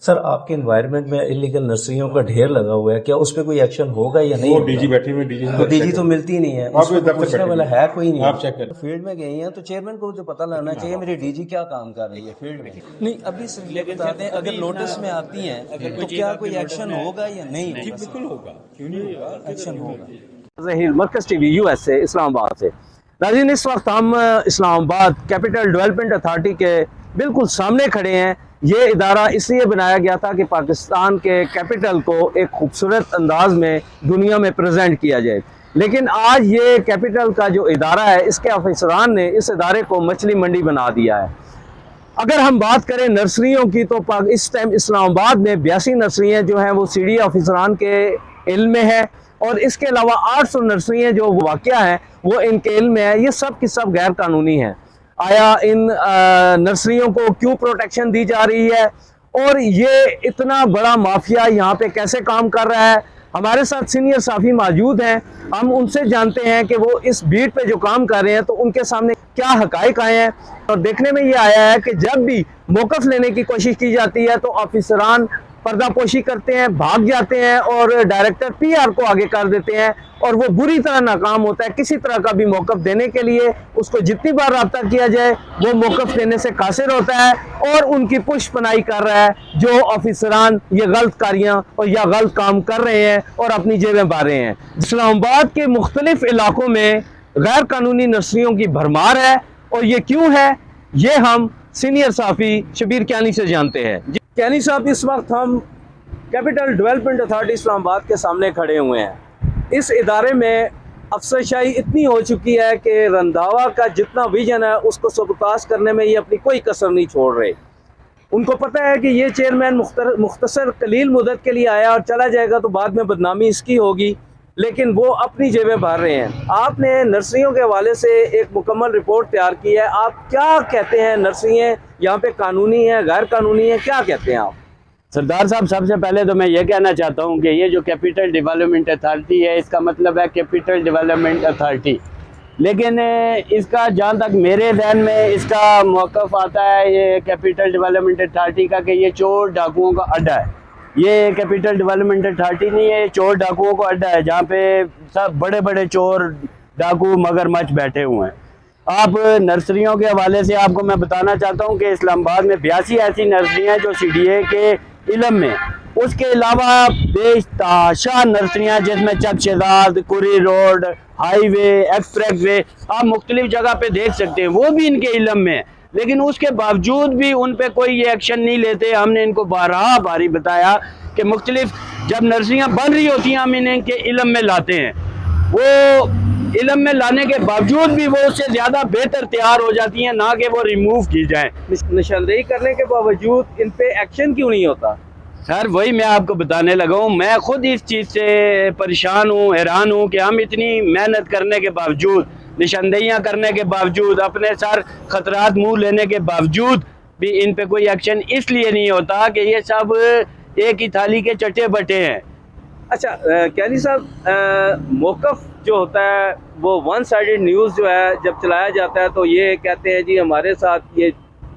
سر آپ کے انوائرمنٹ میں انلیگل نرسریوں کا ڈھیر لگا ہوا ہے، کیا اس پہ کوئی ایکشن ہوگا یا نہیں؟ وہ ڈی جی بیٹھی ہوئی ڈی جی تو ملتی نہیں ہے، اس کو پوچھنے والا ہے کوئی نہیں؟ آپ چیک کریں، فیلڈ میں گئی ہیں تو چیئرمین کو تو پتہ لگنا چاہیے میری ڈی جی کیا کام کر رہی ہے فیلڈ میں۔ نہیں ابھی صرف یہ بتا دیں اگر نوٹس میں آتی ہیں تو کیا کوئی ایکشن ہوگا یا نہیں ہوگا؟ بالکل ہوگا، کیوں نہیں ہوگا، ایکشن ہوگا۔ ظہیر مرکز ٹی وی یو ایس سے اسلام آباد سے۔ ناظرین اس وقت ہم اسلام آباد کیپٹل ڈیولپمنٹ اتھارٹی کے بالکل سامنے کھڑے ہیں۔ یہ ادارہ اس لیے بنایا گیا تھا کہ پاکستان کے کیپٹل کو ایک خوبصورت انداز میں دنیا میں پریزنٹ کیا جائے، لیکن آج یہ کیپٹل کا جو ادارہ ہے اس کے افسران نے اس ادارے کو مچھلی منڈی بنا دیا ہے۔ اگر ہم بات کریں نرسریوں کی تو اس ٹائم اسلام آباد میں 82 نرسریاں جو ہیں وہ سی ڈی افسران کے علم میں ہے، اور اس کے علاوہ 800 نرسریاں جو واقعہ ہیں وہ ان کے علم میں ہے۔ یہ سب کی سب غیر قانونی ہیں۔ آیا ان نرسریوں کو کیوں پروٹیکشن دی جا رہی ہے اور یہ اتنا بڑا مافیا یہاں پہ کیسے کام کر رہا ہے؟ ہمارے ساتھ سینئر صحافی موجود ہیں، ہم ان سے جانتے ہیں کہ وہ اس بیٹ پہ جو کام کر رہے ہیں تو ان کے سامنے کیا حقائق آئے ہیں۔ اور دیکھنے میں یہ آیا ہے کہ جب بھی موقف لینے کی کوشش کی جاتی ہے تو افسران پردہ پوشی کرتے ہیں، بھاگ جاتے ہیں اور ڈائریکٹر پی آر کو آگے کر دیتے ہیں، اور وہ بری طرح ناکام ہوتا ہے۔ کسی طرح کا بھی موقف دینے کے لیے اس کو جتنی بار رابطہ کیا جائے وہ موقف دینے سے قاصر ہوتا ہے اور ان کی پش پناہی کر رہا ہے جو افسران یہ غلط کاریاں اور یا غلط کام کر رہے ہیں اور اپنی جیبیں بھر رہے ہیں۔ اسلام آباد کے مختلف علاقوں میں غیر قانونی نرسریوں کی بھرمار ہے، اور یہ کیوں ہے یہ ہم سینئر صحافی شبیر کیانی سے جانتے ہیں۔ کیانی صاحب، اس وقت ہم کیپٹل ڈیولپمنٹ اتھارٹی اسلام آباد کے سامنے کھڑے ہوئے ہیں۔ اس ادارے میں افسرشاہی اتنی ہو چکی ہے کہ رندھاوا کا جتنا ویژن ہے اس کو سبکاس کرنے میں یہ اپنی کوئی کسر نہیں چھوڑ رہے۔ ان کو پتہ ہے کہ یہ چیئرمین مختصر قلیل مدت کے لیے آیا اور چلا جائے گا تو بعد میں بدنامی اس کی ہوگی، لیکن وہ اپنی جیبیں بھر رہے ہیں۔ آپ نے نرسریوں کے حوالے سے ایک مکمل رپورٹ تیار کی ہے، آپ کیا کہتے ہیں؟ نرسریاں یہاں پہ قانونی ہیں، غیر قانونی ہیں، کیا کہتے ہیں آپ؟ سردار صاحب، سب سے پہلے تو میں یہ کہنا چاہتا ہوں کہ یہ جو کیپٹل ڈیولپمنٹ اتھارٹی ہے اس کا مطلب ہے کیپٹل ڈیولپمنٹ اتھارٹی، لیکن اس کا جہاں تک میرے ذہن میں اس کا موقف آتا ہے یہ کیپٹل ڈیولپمنٹ اتھارٹی کا کہ یہ چور ڈاکوؤں کا اڈا ہے۔ یہ کیپٹل ڈیولپمنٹ اتھارٹی نہیں ہے، یہ چور ڈاکوؤں کا اڈا ہے جہاں پہ سب بڑے بڑے چور ڈاکو مگرمچھ بیٹھے ہوئے ہیں۔ آپ نرسریوں کے حوالے سے آپ کو میں بتانا چاہتا ہوں کہ اسلام آباد میں 82 ایسی نرسریاں جو سی ڈی اے کے علم میں، اس کے علاوہ بے تحاشا نرسریاں جس میں چک شہزاد، کوری روڈ، ہائی وے، ایکسپریس وے آپ مختلف جگہ پہ دیکھ سکتے ہیں، وہ بھی ان کے علم میں، لیکن اس کے باوجود بھی ان پہ کوئی یہ ایکشن نہیں لیتے۔ ہم نے ان کو بارہا باری بتایا کہ مختلف جب نرسریاں بن رہی ہوتی ہیں ہم انہیں کے علم میں لاتے ہیں، وہ علم میں لانے کے باوجود بھی وہ اس سے زیادہ بہتر تیار ہو جاتی ہیں، نہ کہ وہ ریموو کی جائیں۔ نشاندہی کرنے کے باوجود ان پہ ایکشن کیوں نہیں ہوتا؟ سر وہی میں آپ کو بتانے لگا ہوں، میں خود اس چیز سے پریشان ہوں، حیران ہوں کہ ہم اتنی محنت کرنے کے باوجود، نشاندہیاں کرنے کے باوجود، اپنے سر خطرات منہ لینے کے باوجود بھی ان پہ کوئی ایکشن اس لیے نہیں ہوتا کہ یہ سب ایک ہی تھالی کے چٹے بٹے ہیں۔ اچھا کیانی صاحب، موقف جو ہوتا ہے وہ ون سائیڈڈ نیوز جو ہے جب چلایا جاتا ہے تو یہ کہتے ہیں جی ہمارے ساتھ یہ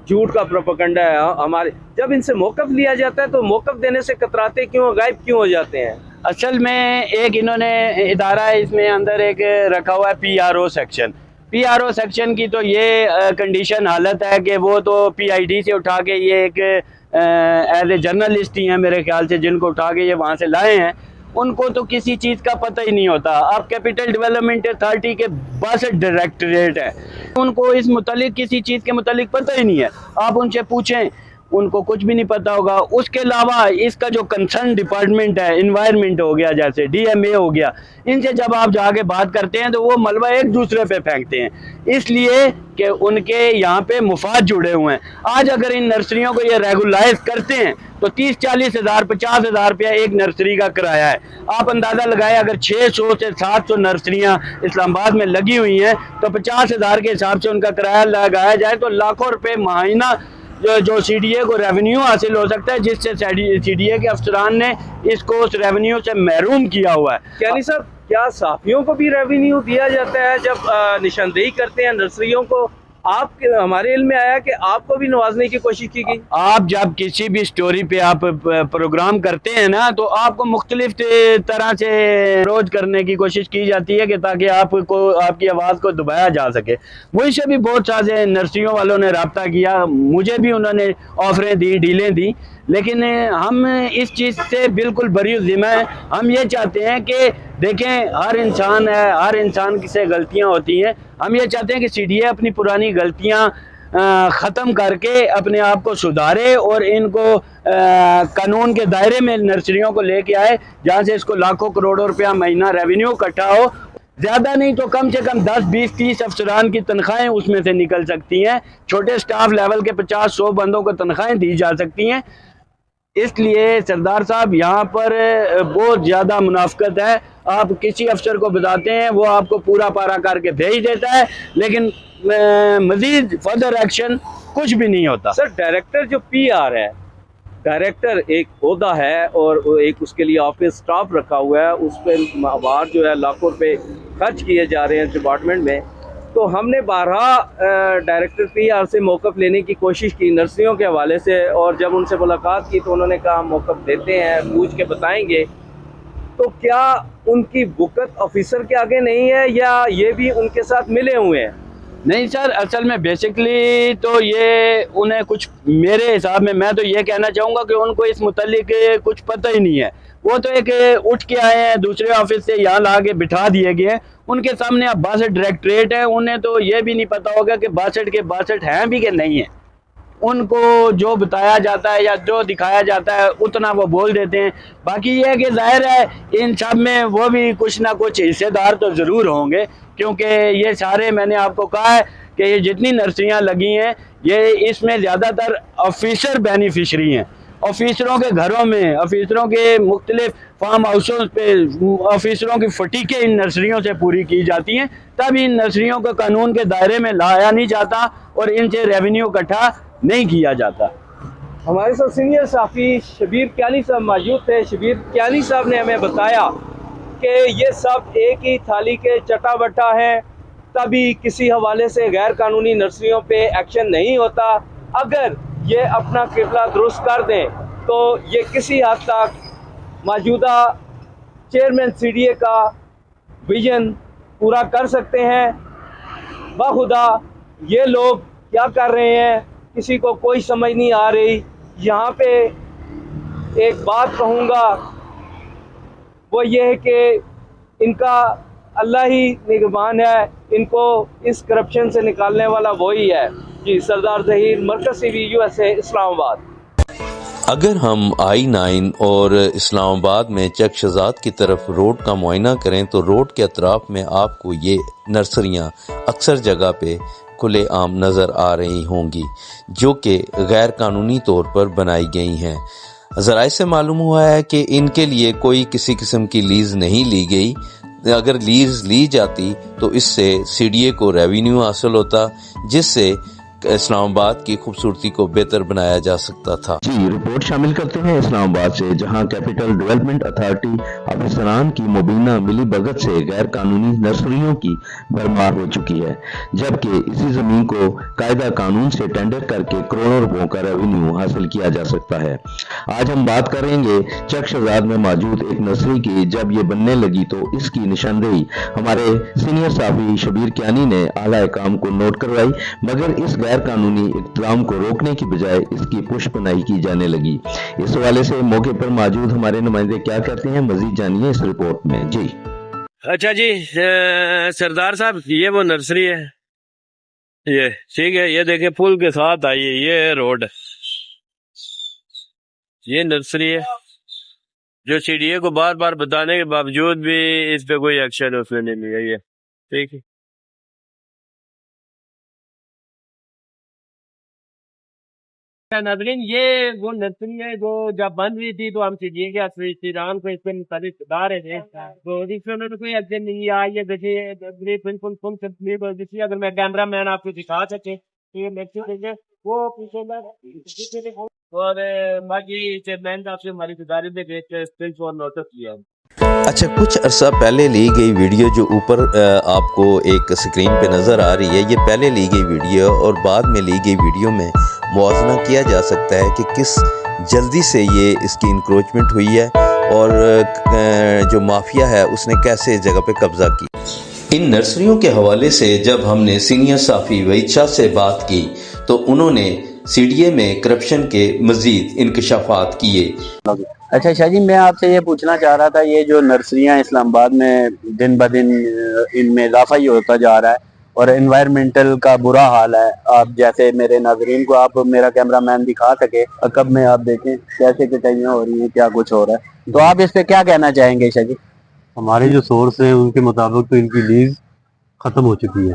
جھوٹ کا پروپیگنڈا ہے ہمارے، جب ان سے موقف لیا جاتا ہے تو موقف دینے سے کتراتے کیوں، غائب کیوں ہو جاتے ہیں؟ اصل میں ایک انہوں نے ادارہ اس میں اندر ایک رکھا ہوا ہے P R O section. P R O section کی تو یہ کنڈیشن حالت ہے کہ وہ تو پی آئی ڈی سے اٹھا کے یہ ایک ایز اے جرنلسٹ ہی ہیں میرے خیال سے، جن کو اٹھا کے یہ وہاں سے لائے ہیں، ان کو تو کسی چیز کا پتہ ہی نہیں ہوتا۔ اب کیپٹل ڈیولپمنٹ اتھارٹی کے 62 ڈائریکٹریٹ ہے، ان کو اس متعلق کسی چیز کے متعلق پتہ ہی نہیں ہے۔ آپ ان سے پوچھیں ان کو کچھ بھی نہیں پتا ہوگا۔ اس کے علاوہ اس کا جو کنسرن ڈپارٹمنٹ ہے، انوائرمنٹ ہو گیا، جیسے ڈی ایم اے ہو گیا، ان سے جب آپ جا کے بات کرتے ہیں تو وہ ملبہ ایک دوسرے پہ پھینکتے ہیں، اس لیے کہ ان کے یہاں پہ مفاد جڑے ہوئے ہیں۔ آج اگر ان نرسریوں کو یہ ریگولائز کرتے ہیں تو 30-40 ہزار 50 ہزار روپیہ ایک نرسری کا کرایہ ہے۔ آپ اندازہ لگائیں اگر 600 سے 700 نرسریاں اسلام آباد میں لگی ہوئی ہیں تو 50 ہزار کے حساب سے ان کا کرایہ لگایا جائے تو لاکھوں روپے ماہینہ جو سی ڈی اے کو ریونیو حاصل ہو سکتا ہے، جس سے سی ڈی اے کے افسران نے اس کو اس ریونیو سے محروم کیا ہوا ہے۔ کیانی صاحب، کیا صحافیوں کو بھی ریونیو دیا جاتا ہے جب نشاندہی کرتے ہیں نرسریوں کو؟ آپ ہمارے علم میں آیا کہ آپ کو بھی نوازنے کی کوشش کی گئی؟ آپ جب کسی بھی سٹوری پہ آپ پروگرام کرتے ہیں نا تو آپ کو مختلف طرح سے روز کرنے کی کوشش کی جاتی ہے کہ تاکہ آپ کی آواز کو دبایا جا سکے. مجھ سے بھی بہت سارے نرسریوں والوں نے رابطہ کیا, مجھے بھی انہوں نے آفریں دی, ڈیلیں دی, لیکن ہم اس چیز سے بالکل بری ذمہ ہیں. ہم یہ چاہتے ہیں کہ دیکھیں ہر انسان ہے, ہر انسان سے غلطیاں ہوتی ہیں. ہم یہ چاہتے ہیں کہ سی ڈی اے اپنی پرانی غلطیاں ختم کر کے اپنے آپ کو سدھارے اور ان کو قانون کے دائرے میں نرسریوں کو لے کے آئے جہاں سے اس کو لاکھوں کروڑوں روپیہ مہینہ ریونیو اکٹھا ہو. زیادہ نہیں تو کم سے کم 10 20 30 افسران کی تنخواہیں اس میں سے نکل سکتی ہیں. چھوٹے سٹاف لیول کے 50 100 بندوں کو تنخواہیں دی جا سکتی ہیں. اس لیے سردار صاحب یہاں پر بہت زیادہ منافقت ہے. آپ کسی افسر کو بتاتے ہیں وہ آپ کو پورا پارا کر کے بھیج دیتا ہے, لیکن مزید فردر ایکشن کچھ بھی نہیں ہوتا. سر ڈائریکٹر جو پی آر ہے, ڈائریکٹر ایک عہدہ ہے اور ایک اس کے لیے آفس سٹاف رکھا ہوا ہے, اس پہ ماہوار جو ہے لاکھوں روپے خرچ کیے جا رہے ہیں ڈپارٹمنٹ میں. تو ہم نے بارہا ڈائریکٹر پی آر سے موقف لینے کی کوشش کی نرسریوں کے حوالے سے, اور جب ان سے ملاقات کی تو انہوں نے کہا موقف دیتے ہیں, پوچھ کے بتائیں گے. تو کیا ان کی وقت آفیسر کے آگے نہیں ہے یا یہ بھی ان کے ساتھ ملے ہوئے ہیں؟ نہیں سر, اصل میں بیسکلی تو یہ انہیں کچھ, میرے حساب میں تو یہ کہنا چاہوں گا کہ ان کو اس متعلق کچھ پتہ ہی نہیں ہے. وہ تو ایک اٹھ کے آئے ہیں دوسرے آفس سے, یہاں لا کے بٹھا دیے گئے ہیں. ان کے سامنے اب 62 ڈائریکٹریٹ ہے, انہیں تو یہ بھی نہیں پتا ہوگا کہ 62 کے 62 ہیں بھی کہ نہیں ہیں. ان کو جو بتایا جاتا ہے یا جو دکھایا جاتا ہے اتنا وہ بول دیتے ہیں. باقی یہ ہے کہ ظاہر ہے ان سب میں وہ بھی کچھ نہ کچھ حصے دار تو ضرور ہوں گے, کیونکہ یہ سارے, میں نے آپ کو کہا ہے کہ یہ جتنی نرسریاں لگی ہیں یہ اس میں زیادہ تر آفیسر بینیفیشری ہیں. آفیسروں کے گھروں میں, آفیسروں کے مختلف فارم ہاؤسوں پہ آفیسروں کی فٹیکیں ان نرسریوں سے پوری کی جاتی ہیں. تب ان نرسریوں کو قانون کے دائرے میں لایا نہیں جاتا اور ان سے ریونیو اکٹھا نہیں کیا جاتا. ہمارے ساتھ سینئر صحافی شبیر کیانی صاحب موجود تھے. شبیر کیانی صاحب نے ہمیں بتایا کہ یہ سب ایک ہی تھالی کے چٹا بٹا ہیں, تبھی کسی حوالے سے غیر قانونی نرسریوں پہ ایکشن نہیں ہوتا. اگر یہ اپنا قبلہ درست کر دیں تو یہ کسی حد تک موجودہ چیئرمین سی ڈی اے کا ویژن پورا کر سکتے ہیں. بخدا یہ لوگ کیا کر رہے ہیں کسی کو کوئی سمجھ نہیں آ رہی. یہاں پہ ایک بات کہوں گا وہ یہ ہے کہ ان کا اللہ ہی نگہبان ہے, ان کو اس کرپشن سے نکالنے والا وہی ہے. جی, سردار ظہیر, مرکز ٹی وی USA, اسلام آباد. اگر ہم I-9 اور اسلام آباد میں چک شہزاد کی طرف روڈ کا معائنہ کریں تو روڈ کے اطراف میں آپ کو یہ نرسریاں اکثر جگہ پہ کھلے عام نظر آ رہی ہوں گی, جو کہ غیر قانونی طور پر بنائی گئی ہیں. ذرائع سے معلوم ہوا ہے کہ ان کے لیے کوئی کسی قسم کی لیز نہیں لی گئی. اگر لیز لی جاتی تو اس سے سی ڈی اے کو ریونیو حاصل ہوتا, جس سے اسلام آباد کی خوبصورتی کو بہتر بنایا جا سکتا تھا. جی, رپورٹ شامل کرتے ہیں اسلام آباد سے, جہاں کیپٹل ڈیولپمنٹ اتھارٹی افسران کی مبینہ ملی بھگت سے غیر قانونی نرسریوں کی بھرمار ہو چکی ہے, جبکہ اسی زمین کو قاعدہ قانون سے ٹینڈر کر کے کروڑوں روپوں کا ریونیو حاصل کیا جا سکتا ہے. آج ہم بات کریں گے چک شہزاد میں موجود ایک نرسری کی. جب یہ بننے لگی تو اس کی نشاندہی ہمارے سینئر صحافی شبیر کیانی نے اعلیٰ حکام کو نوٹ کروائی, مگر اس غیر قانونی اقدام کو روکنے کی بجائے اس کی پشت پناہی کی جانے لگی. اس حوالے سے موقع پر موجود ہمارے نمائندے کیا کہتے ہیں, مزید جانیے اس رپورٹ میں. جی اچھا جی, سردار صاحب یہ وہ نرسری ہے, یہ ٹھیک ہے, یہ دیکھیں پل کے ساتھ آئیے, یہ روڈ, یہ نرسری ہے جو سی ڈی اے کو بار بار بتانے کے باوجود بھی اس پہ کوئی ایکشن اس نے نہیں لیا. یہ ٹھیک ہے, ناظرین یہ وہ نرسری ہے جو جب بند ہوئی تھی تو ہم سی ڈی اے کے افسران کو اس پہ مختلف بتا رہے تھے, تو اس میں انہوں نے کوئی ایکشن نہیں لیا. یہ دیکھیے بالکل, اگر میں کیمرہ مین آپ کو دکھا سکے تو یہ نرسری وہ پیچھے, اور باقی چیئرمین صاحب سے ہماری گزارش ہے کہ نوٹس لیا. اچھا، کچھ عرصہ پہلے لی گئی ویڈیو جو اوپر آپ کو ایک سکرین پہ نظر آ رہی ہے، یہ پہلے لی گئی ویڈیو اور بعد میں لی گئی ویڈیو میں موازنہ کیا جا سکتا ہے کہ کس جلدی سے یہ اس کی انکروچمنٹ ہوئی ہے اور جو مافیا ہے اس نے کیسے اس جگہ پہ قبضہ کی۔ ان نرسریوں کے حوالے سے جب ہم نے سینئر صحافی وحید شاہ سے بات کی تو انہوں نے سی ڈی اے میں کرپشن کے مزید انکشافات کیے۔ اچھا شاہ جی، میں آپ سے یہ پوچھنا چاہ رہا تھا، یہ جو نرسریاں اسلام آباد میں دن بدن ان میں اضافہ ہی ہوتا جا رہا ہے اور انوائرمنٹل کا برا حال ہے، آپ جیسے میرے ناظرین کو آپ میرا کیمرہ مین دکھا سکے عقب میں آپ دیکھیں کیسے کٹائیاں ہو رہی ہیں، کیا کچھ ہو رہا ہے، تو آپ اس پہ کیا کہنا چاہیں گے شاہ جی؟ ہمارے جو سورس ہیں ان کے مطابق تو ان کی لیز ختم ہو چکی ہے۔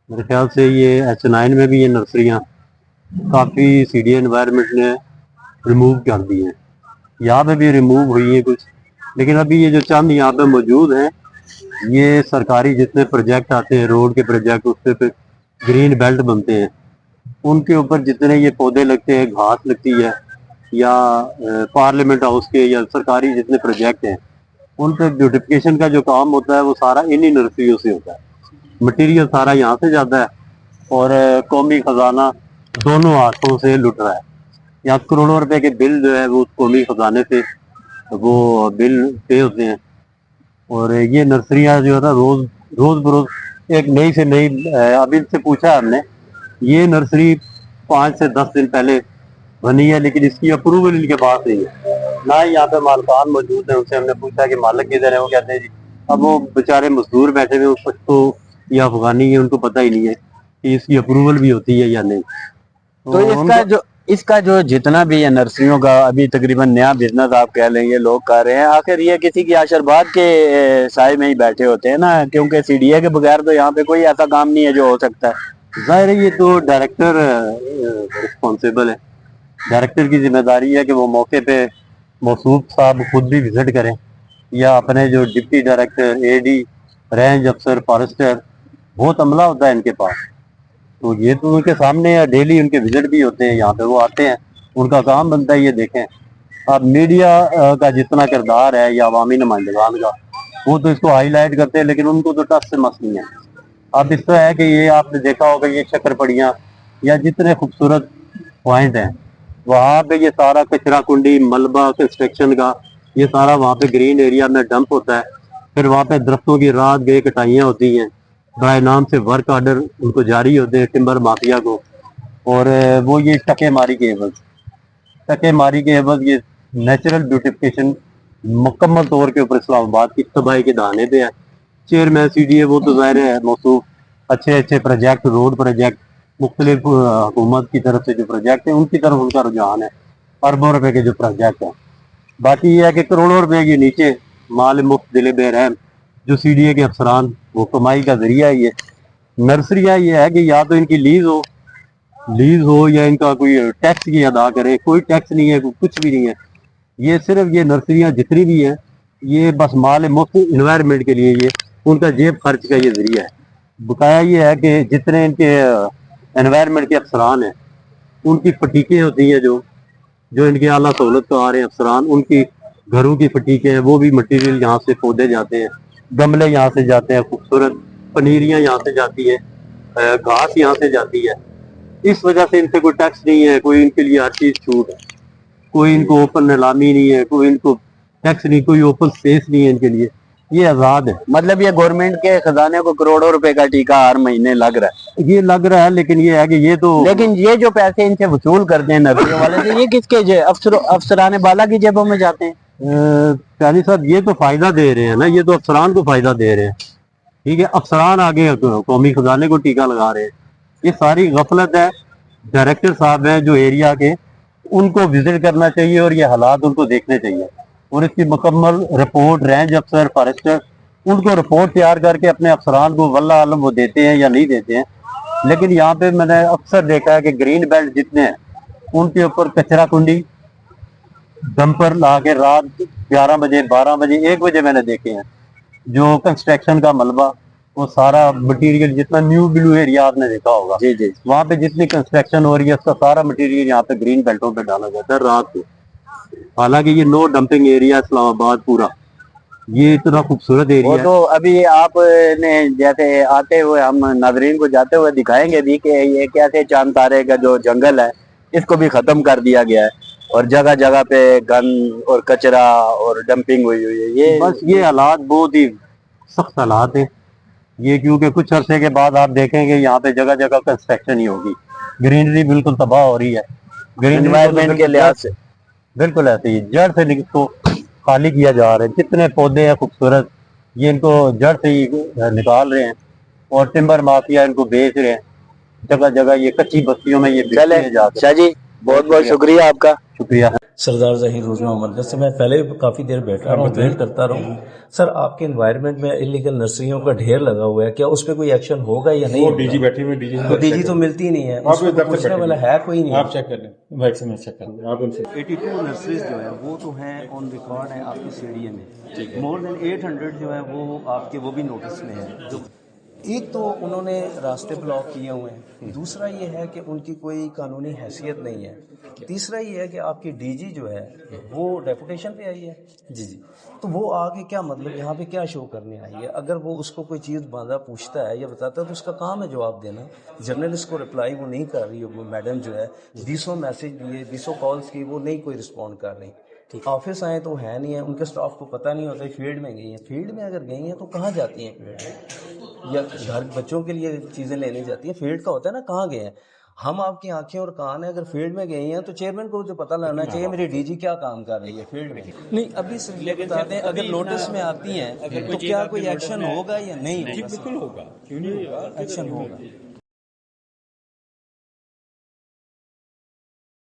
میرے خیال سے یہ H9 میں بھی یہ نرسریاں کافی سی ڈی انوائرمنٹ نے ریموو کر دی ہیں، یہاں پہ بھی ریموو ہوئی ہیں کچھ، لیکن ابھی یہ جو چند یہاں پہ موجود ہیں یہ سرکاری جتنے پروجیکٹ آتے ہیں، روڈ کے پروجیکٹ، اس پہ گرین بیلٹ بنتے ہیں، ان کے اوپر جتنے یہ پودے لگتے ہیں، گھاس لگتی ہے، یا پارلیمنٹ ہاؤس کے یا سرکاری جتنے پروجیکٹ ہیں ان پہ بیوٹیفکیشن کا جو کام ہوتا ہے وہ سارا انہی نرسریوں سے ہوتا ہے، مٹیریل سارا یہاں سے جاتا ہے اور قومی خزانہ دونوں ہاتھوں سے لٹ رہا ہے۔ یہاں کروڑوں روپے کے بل جو ہے وہ قومی خزانے سے وہ بل پے ہوتے ہیں، اور یہ نرسریاں جو ہے نا روز بروز ایک نئی سے نئی، ابھی ان سے پوچھا ہم نے، یہ نرسری 5 سے 10 دن پہلے بنی ہے لیکن اس کی اپروول ان کے پاس نہیں ہے، نہ ہی یہاں پہ مالکان موجود ہیں۔ ان سے ہم نے پوچھا کہ مالک کدھر ہے، وہ کہتے ہیں جی اب وہ بیچارے مزدور بیٹھے ہوئے پشتو یا افغانی ہیں، ان کو پتہ ہی نہیں ہے کہ اس کی اپروول بھی ہوتی ہے یا نہیں۔ تو اس کا جو جتنا بھی ہے نرسریوں کا ابھی تقریباً نیا بزنس آپ کہہ لیں، یہ لوگ کر رہے ہیں، آخر یہ کسی کی آشیرواد کے سائے میں ہی بیٹھے ہوتے ہیں نا، کیونکہ سی ڈی اے کے بغیر تو یہاں پہ کوئی ایسا کام نہیں ہے جو ہو سکتا ہے۔ ظاہر ہے یہ تو ڈائریکٹر رسپانسیبل ہے، ڈائریکٹر کی ذمہ داری ہے کہ وہ موقع پہ موصوف صاحب خود بھی وزٹ کریں یا اپنے جو ڈپٹی ڈائریکٹر، اے ڈی، رینج افسر، فارسٹر، بہت عملہ ہوتا ہے ان کے پاس، تو یہ تو ان کے سامنے ڈیلی ان کے وزٹ بھی ہوتے ہیں، یہاں پہ وہ آتے ہیں، ان کا کام بنتا ہے یہ دیکھیں۔ اب میڈیا کا جتنا کردار ہے یا عوامی نمائندگان کا، وہ تو اس کو ہائی لائٹ کرتے ہیں لیکن ان کو تو ٹس سے مس نہیں ہے۔ اب اس طرح ہے کہ یہ آپ نے دیکھا ہوگا یہ شکر پڑیاں یا جتنے خوبصورت پوائنٹ ہیں وہاں پہ یہ سارا کچرا کنڈی، ملبہ کنسٹرکشن کا یہ سارا وہاں پہ گرین ایریا میں ڈمپ ہوتا ہے، پھر وہاں پہ درختوں کی رات گئے کٹائیاں ہوتی ہیں، برائے نام سے ورک آرڈر ان کو جاری ہوتے ہیں ٹمبر مافیا کو، اور وہ یہ ٹکے ماری کے عوض یہ نیچرل بیوٹیفکیشن مکمل طور کے اوپر اسلام آباد کی تباہی کے دہانے پہ ہے۔ چیئرمین سی ڈی اے وہ تو ظاہر ہے موصوف اچھے پروجیکٹ، روڈ پروجیکٹ، مختلف حکومت کی طرف سے جو پروجیکٹ ہیں ان کی طرف ان کا رجحان ہے، اربوں روپے کے جو پروجیکٹ ہیں، باقی یہ ہے کہ کروڑوں روپے یہ نیچے مال مفت دل بے رحم جو سی ڈی اے کے افسران وہ کمائی کا ذریعہ ہے۔ یہ نرسریاں یہ ہے کہ یا تو ان کی لیز ہو یا ان کا کوئی ٹیکس کی ادا کرے، کوئی ٹیکس نہیں ہے، کچھ بھی نہیں ہے، یہ صرف یہ نرسریاں جتنی بھی ہیں یہ بس مال مفت انوائرمنٹ کے لیے یہ ان کا جیب خرچ کا یہ ذریعہ ہے۔ بقایا یہ ہے کہ جتنے ان کے انوائرمنٹ کے افسران ہیں ان کی فٹیکیں ہوتی ہیں جو ان کے اعلیٰ سہولت کا آ رہے ہیں افسران، ان کی گھروں کی فٹیکیں ہیں، وہ بھی مٹیریل یہاں سے پودے جاتے ہیں، گملے یہاں سے جاتے ہیں، خوبصورت پنیریاں یہاں سے جاتی ہیں، گھاس یہاں سے جاتی ہے۔ اس وجہ سے ان سے کوئی ٹیکس نہیں ہے، کوئی ان کے لیے ہر چیز چھوٹ ہے، کوئی ان کو اوپن نیلامی نہیں ہے، کوئی ان کو ٹیکس نہیں، کوئی اوپن سپیس نہیں ہے ان کے لیے، یہ آزاد ہے۔ مطلب یہ گورنمنٹ کے خزانے کو کروڑوں روپے کا ٹیکہ ہر مہینے لگ رہا ہے لیکن یہ ہے کہ لیکن یہ جو پیسے ان سے وصول کرتے ہیں نرسریوں والے سے، یہ کس کے افسران بالا کی جیبوں میں جاتے ہیں؟ پہلی صاحب یہ تو فائدہ دے رہے ہیں نا، یہ تو افسران کو فائدہ دے رہے ہیں، ٹھیک ہے، افسران آگے قومی خزانے کو ٹیکہ لگا رہے ہیں، یہ ساری غفلت ہے۔ ڈائریکٹر صاحب ہیں جو ایریا کے، ان کو وزٹ کرنا چاہیے اور یہ حالات ان کو دیکھنے چاہیے، اور اس کی مکمل رپورٹ رینج افسر، فارسٹر، ان کو رپورٹ تیار کر کے اپنے افسران کو واللہ عالم وہ دیتے ہیں یا نہیں دیتے ہیں۔ لیکن یہاں پہ میں نے اکثر دیکھا ہے کہ گرین بیلٹ جتنے ہیں ان کے اوپر کچرا کنڈی ڈمپر لا کے رات 11 بجے، 12 بجے، 1 بجے میں نے دیکھے ہیں، جو کنسٹرکشن کا ملبہ وہ سارا مٹیریل جتنا نیو بلو ایریا آپ نے دیکھا ہوگا، جی وہاں پہ جتنی کنسٹرکشن ہو رہی ہے اس کا سارا مٹیریل یہاں پہ گرین بیلٹوں پہ ڈالا جاتا ہے رات کو، حالانکہ یہ نو ڈمپنگ ایریا اسلام آباد پورا، یہ اتنا خوبصورت وہ ایریا ہے. تو ابھی آپ نے جیسے آتے ہوئے ہم ناظرین کو جاتے ہوئے دکھائیں گے بھی کہ یہ کیسے چاند تارے کا جو جنگل ہے اس کو بھی ختم کر دیا گیا ہے اور جگہ جگہ پہ گن اور کچرا اور ڈمپنگ ہوئی ہوئی ہے. یہ بس یہ حالات بہت ہی سخت حالات ہیں یہ, کیونکہ کچھ عرصے کے بعد آپ دیکھیں گے یہاں پہ جگہ جگہ کنسٹرکشن ہی ہوگی, گرینری بالکل تباہ ہو رہی ہے. انوائرمنٹ کے لحاظ سے بالکل ایسے ہی جڑ سے اس کو خالی کیا جا رہا ہے. جتنے پودے ہیں خوبصورت یہ ان کو جڑ سے ہی نکال رہے ہیں اور ٹمبر مافیا ان کو بیچ رہے ہیں. جگہ جگہ یہ کچی بستیوں میں یہ چلے بیچے جا رہے شاہ جی بہت بہت شکریہ آپ کا. ہیں. شکریہ. سردار ظہیر روزنامہ مرکز سے میں پہلے بھی کافی دیر بیٹھا رہا ہوں, ویٹ کرتا رہا ہوں. سر آپ کے انوائرمنٹ میں انلیگل نرسریوں کا ڈھیر لگا ہوا ہے, کیا اس پہ کوئی ایکشن ہوگا یا نہیں؟ وہ ڈی جی بیٹھی ہوئی, ڈی جی تو ملتی نہیں ہے, اس کو پوچھنے والا ہے کوئی نہیں. آپ چیک کر لیں, بائک سے میں چیک کر لیں آپ ان سے. 82 نرسریز جو ہے وہ تو ہیں آن ریکارڈ ہیں آپ کی سی ڈی اے میں, مور دین 800 جو ہے وہ آپ کے وہ بھی نوٹس میں ہیں. ایک تو انہوں نے راستے بلاک کیے ہوئے ہیں, دوسرا یہ ہے کہ ان کی کوئی قانونی حیثیت نہیں ہے, تیسرا یہ ہے کہ آپ کی ڈی جی جو ہے وہ ڈیپوٹیشن پہ آئی ہے. جی تو وہ آگے کیا مطلب یہاں پہ کیا شو کرنے آئی ہے؟ اگر وہ اس کو کوئی چیز باندھا پوچھتا ہے یا بتاتا ہے تو اس کا کام ہے جواب دینا. جرنلسٹ کو رپلائی وہ نہیں کر رہی ہے, وہ میڈم جو ہے 200 میسج دیے, 200 کالز کی, وہ نہیں کوئی رسپونڈ کر رہی. آفس آئے تو ہے نہیں ہے, ان کے سٹاف کو پتہ نہیں ہوتا. فیلڈ میں گئی ہیں, فیلڈ میں اگر گئی ہیں تو کہاں جاتی ہیں؟ فیلڈ میں یا گھر بچوں کے لیے چیزیں لینے جاتی ہیں, فیلڈ کا ہوتا ہے نا کہاں گئے ہیں. ہم آپ کی آنکھیں اور کان ہیں, اگر فیلڈ میں گئی ہیں تو چیئرمین کو تو پتہ لگنا چاہیے میری ڈی جی کیا کام کر رہی ہے فیلڈ میں. نہیں ابھی صرف یہ بتا دیں اگر نوٹس میں آتی ہیں تو کیا کوئی ایکشن ہوگا یا نہیں؟ بالکل ہوگا, کیوں نہیں ہوگا, ایکشن ہوگا.